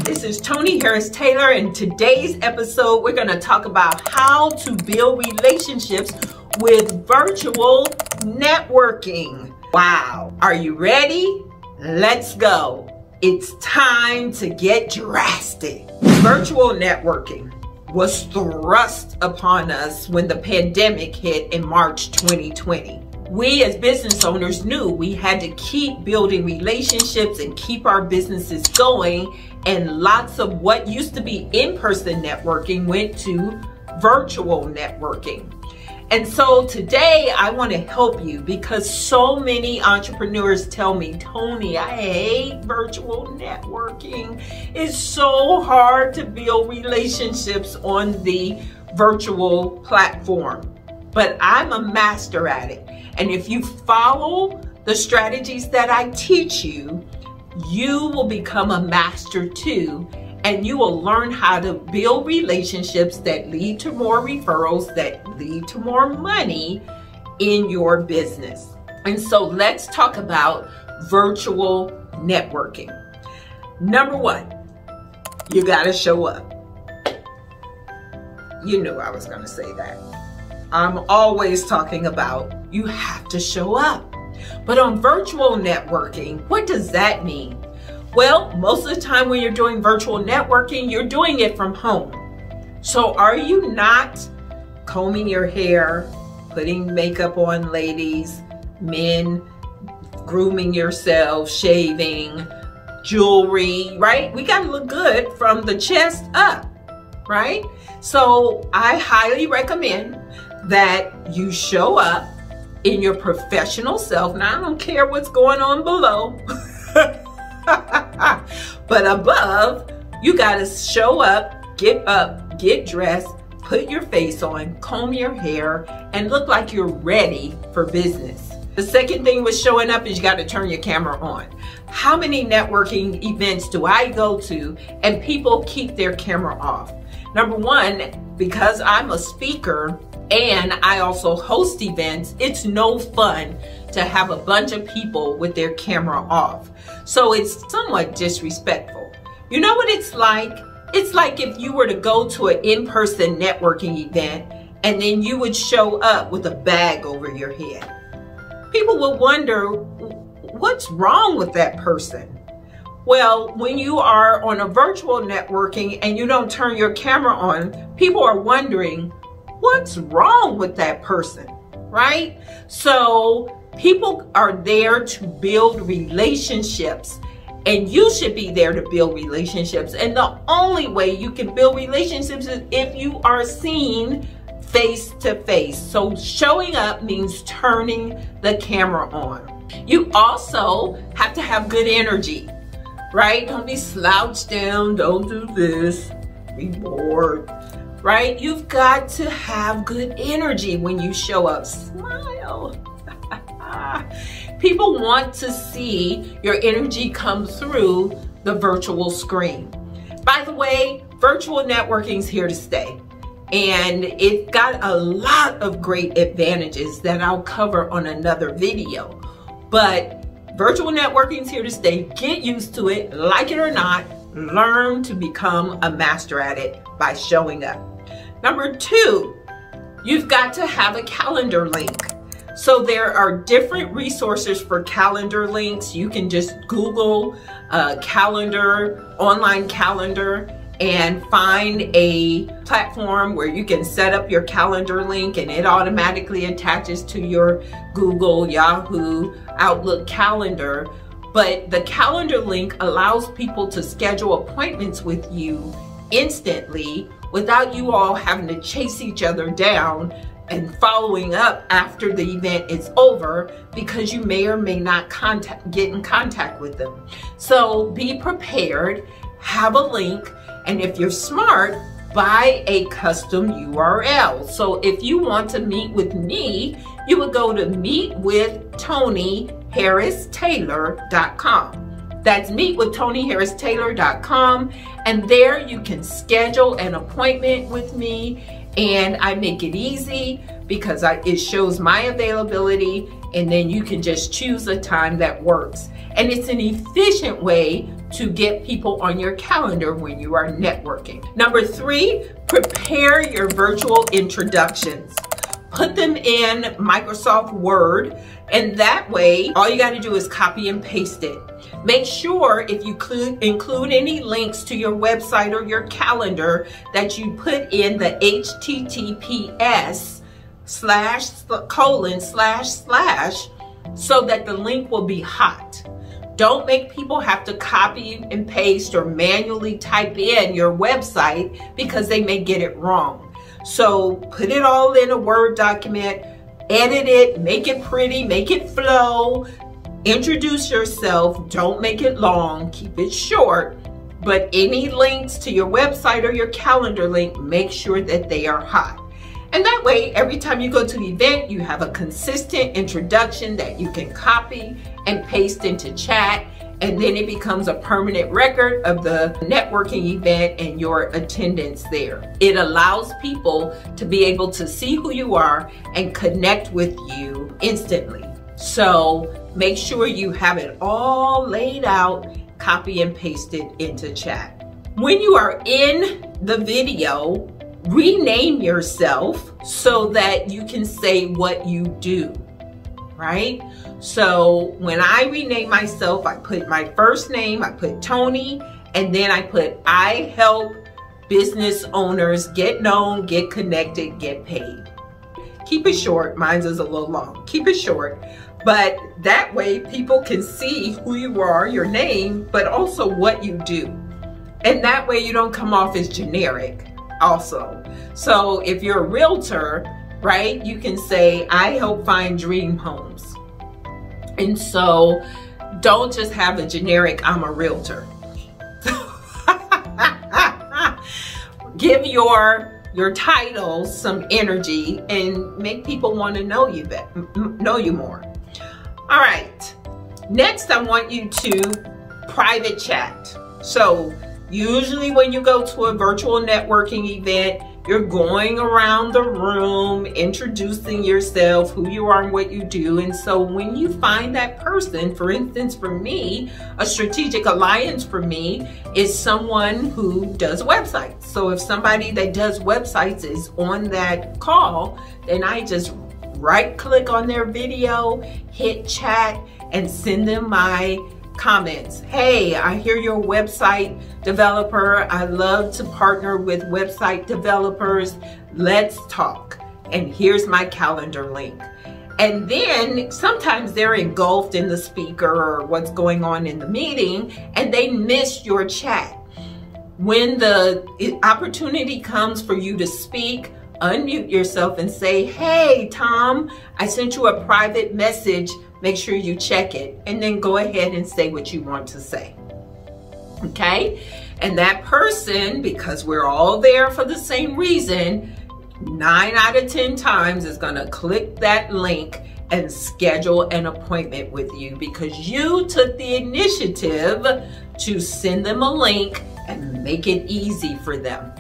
This is Toni Harris Taylor. In today's episode, we're going to talk about how to build relationships with virtual networking. Wow. Are you ready? Let's go. It's time to get drastic. Virtual networking was thrust upon us when the pandemic hit in March 2020. We as business owners knew we had to keep building relationships and keep our businesses going, and lots of what used to be in-person networking went to virtual networking. And so today I want to help you because so many entrepreneurs tell me, Toni, I hate virtual networking. It's so hard to build relationships on the virtual platform. But I'm a master at it. And if you follow the strategies that I teach you, you will become a master too. And you will learn how to build relationships that lead to more referrals, that lead to more money in your business. And so let's talk about virtual networking. Number one, you got to show up. You knew I was going to say that. I'm always talking about you have to show up. But on virtual networking, what does that mean? Well, most of the time when you're doing virtual networking, you're doing it from home. So are you not combing your hair, putting makeup on, ladies, men, grooming yourself, shaving, jewelry, right? We gotta look good from the chest up, right? So I highly recommend that you show up in your professional self. Now, I don't care what's going on below, but above, you gotta show up, get dressed, put your face on, comb your hair, and look like you're ready for business. The second thing with showing up is you gotta turn your camera on. How many networking events do I go to and people keep their camera off? Number one, because I'm a speaker and I also host events, it's no fun to have a bunch of people with their camera off. So it's somewhat disrespectful. You know what it's like? It's like if you were to go to an in-person networking event and then you would show up with a bag over your head. People would wonder, what's wrong with that person? Well, when you are on a virtual networking and you don't turn your camera on, people are wondering, what's wrong with that person, right? So people are there to build relationships, and you should be there to build relationships. And the only way you can build relationships is if you are seen face to face. So showing up means turning the camera on. You also have to have good energy, right? Don't be slouched down, don't do this, be bored, right? You've got to have good energy when you show up. Smile. People want to see your energy come through the virtual screen. By the way, virtual networking is here to stay. And it's got a lot of great advantages that I'll cover on another video. But virtual networking is here to stay. Get used to it, like it or not. Learn to become a master at it by showing up. Number two, you've got to have a calendar link. So there are different resources for calendar links. You can just Google calendar, online calendar, and find a platform where you can set up your calendar link and it automatically attaches to your Google, Yahoo, Outlook calendar. But the calendar link allows people to schedule appointments with you instantly without you all having to chase each other down and following up after the event is over, because you may or may not get in contact with them. So be prepared, have a link, and if you're smart, buy a custom URL. So if you want to meet with me, you would go to meetwithtoniharristaylor.com. That's meetwithtoniharristaylor.com, and there you can schedule an appointment with me, and I make it easy because it shows my availability, and then you can just choose a time that works. And it's an efficient way to get people on your calendar when you are networking. Number 3, prepare your virtual introductions. Put them in Microsoft Word, and that way all you got to do is copy and paste it. Make sure if you include any links to your website or your calendar that you put in the https:// so that the link will be hot. Don't make people have to copy and paste or manually type in your website because they may get it wrong. So put it all in a Word document, edit it, make it pretty, make it flow, introduce yourself, don't make it long, keep it short, but any links to your website or your calendar link, make sure that they are hot. And that way, every time you go to the event, you have a consistent introduction that you can copy and paste into chat, and then it becomes a permanent record of the networking event and your attendance there. It allows people to be able to see who you are and connect with you instantly. So make sure you have it all laid out, copy and paste it into chat. When you are in the video, rename yourself so that you can say what you do, right? So when I rename myself, I put my first name, I put Toni, and then I put I help business owners get known, get connected, get paid. Keep it short. Mine's is a little long. Keep it short. But that way people can see who you are, your name, but also what you do. And that way you don't come off as generic also. So if you're a realtor, right, you can say, I help find dream homes. And so don't just have a generic, I'm a realtor. Give your titles some energy and make people want to know you more. All right, next I want you to private chat. So usually when you go to a virtual networking event, you're going around the room, introducing yourself, who you are and what you do. And so when you find that person, for instance, for me, a strategic alliance for me is someone who does websites. So if somebody that does websites is on that call, then I just right click on their video, hit chat, and send them my comments. Hey, I hear you're a website developer. I love to partner with website developers. Let's talk. And here's my calendar link. And then sometimes they're engulfed in the speaker or what's going on in the meeting and they miss your chat. When the opportunity comes for you to speak, unmute yourself and say, hey, Tom, I sent you a private message. Make sure you check it, and then go ahead and say what you want to say. Okay? And that person, because we're all there for the same reason, 9 out of 10 times is going to click that link and schedule an appointment with you because you took the initiative to send them a link and make it easy for them.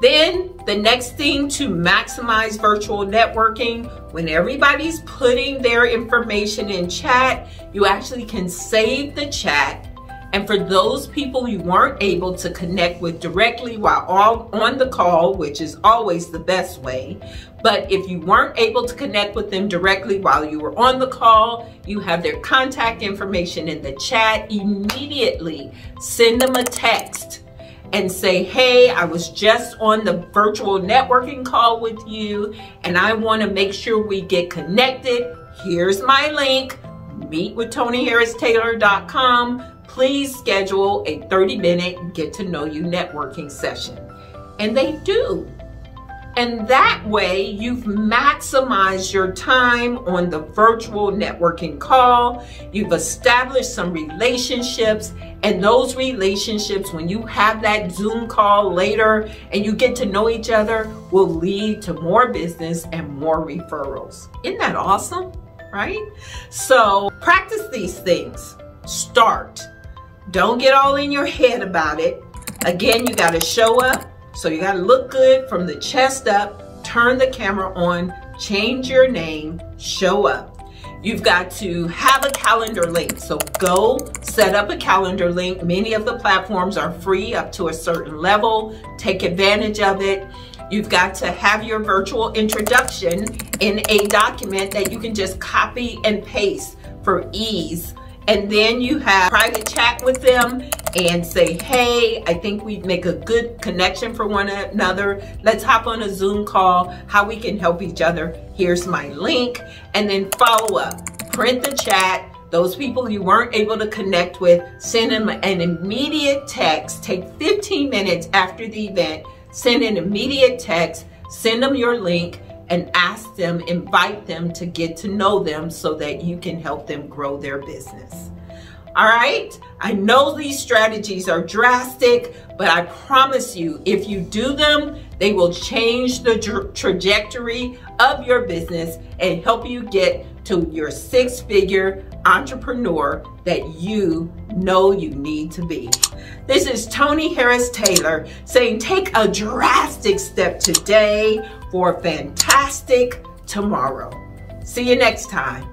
Then the next thing to maximize virtual networking, when everybody's putting their information in chat, you actually can save the chat. And for those people you weren't able to connect with directly while on the call, which is always the best way, but if you weren't able to connect with them directly while you were on the call, you have their contact information in the chat. Immediately send them a text and say, hey, I was just on the virtual networking call with you and I want to make sure we get connected. Here's my link, meetwithtoniharristaylor.com. Please schedule a 30-minute get to know you networking session. And they do. And that way you've maximized your time on the virtual networking call. You've established some relationships, and those relationships, when you have that Zoom call later and you get to know each other, will lead to more business and more referrals. Isn't that awesome, right? So practice these things. Start. Don't get all in your head about it. Again, you got to show up. So you got to look good from the chest up, turn the camera on, change your name, show up. You've got to have a calendar link. So go set up a calendar link. Many of the platforms are free up to a certain level. Take advantage of it. You've got to have your virtual introduction in a document that you can just copy and paste for ease. And then you have private chat with them and say, hey, I think we make a good connection for one another. Let's hop on a Zoom call, how we can help each other. Here's my link. And then follow up, print the chat. Those people you weren't able to connect with, send them an immediate text. Take 15 minutes after the event, send an immediate text, send them your link, and ask them, invite them to get to know them so that you can help them grow their business. All right, I know these strategies are drastic, but I promise you, if you do them, they will change the trajectory of your business and help you get to your six-figure entrepreneur that you know you need to be. This is Toni Harris Taylor saying take a drastic step today for a fantastic tomorrow. See you next time.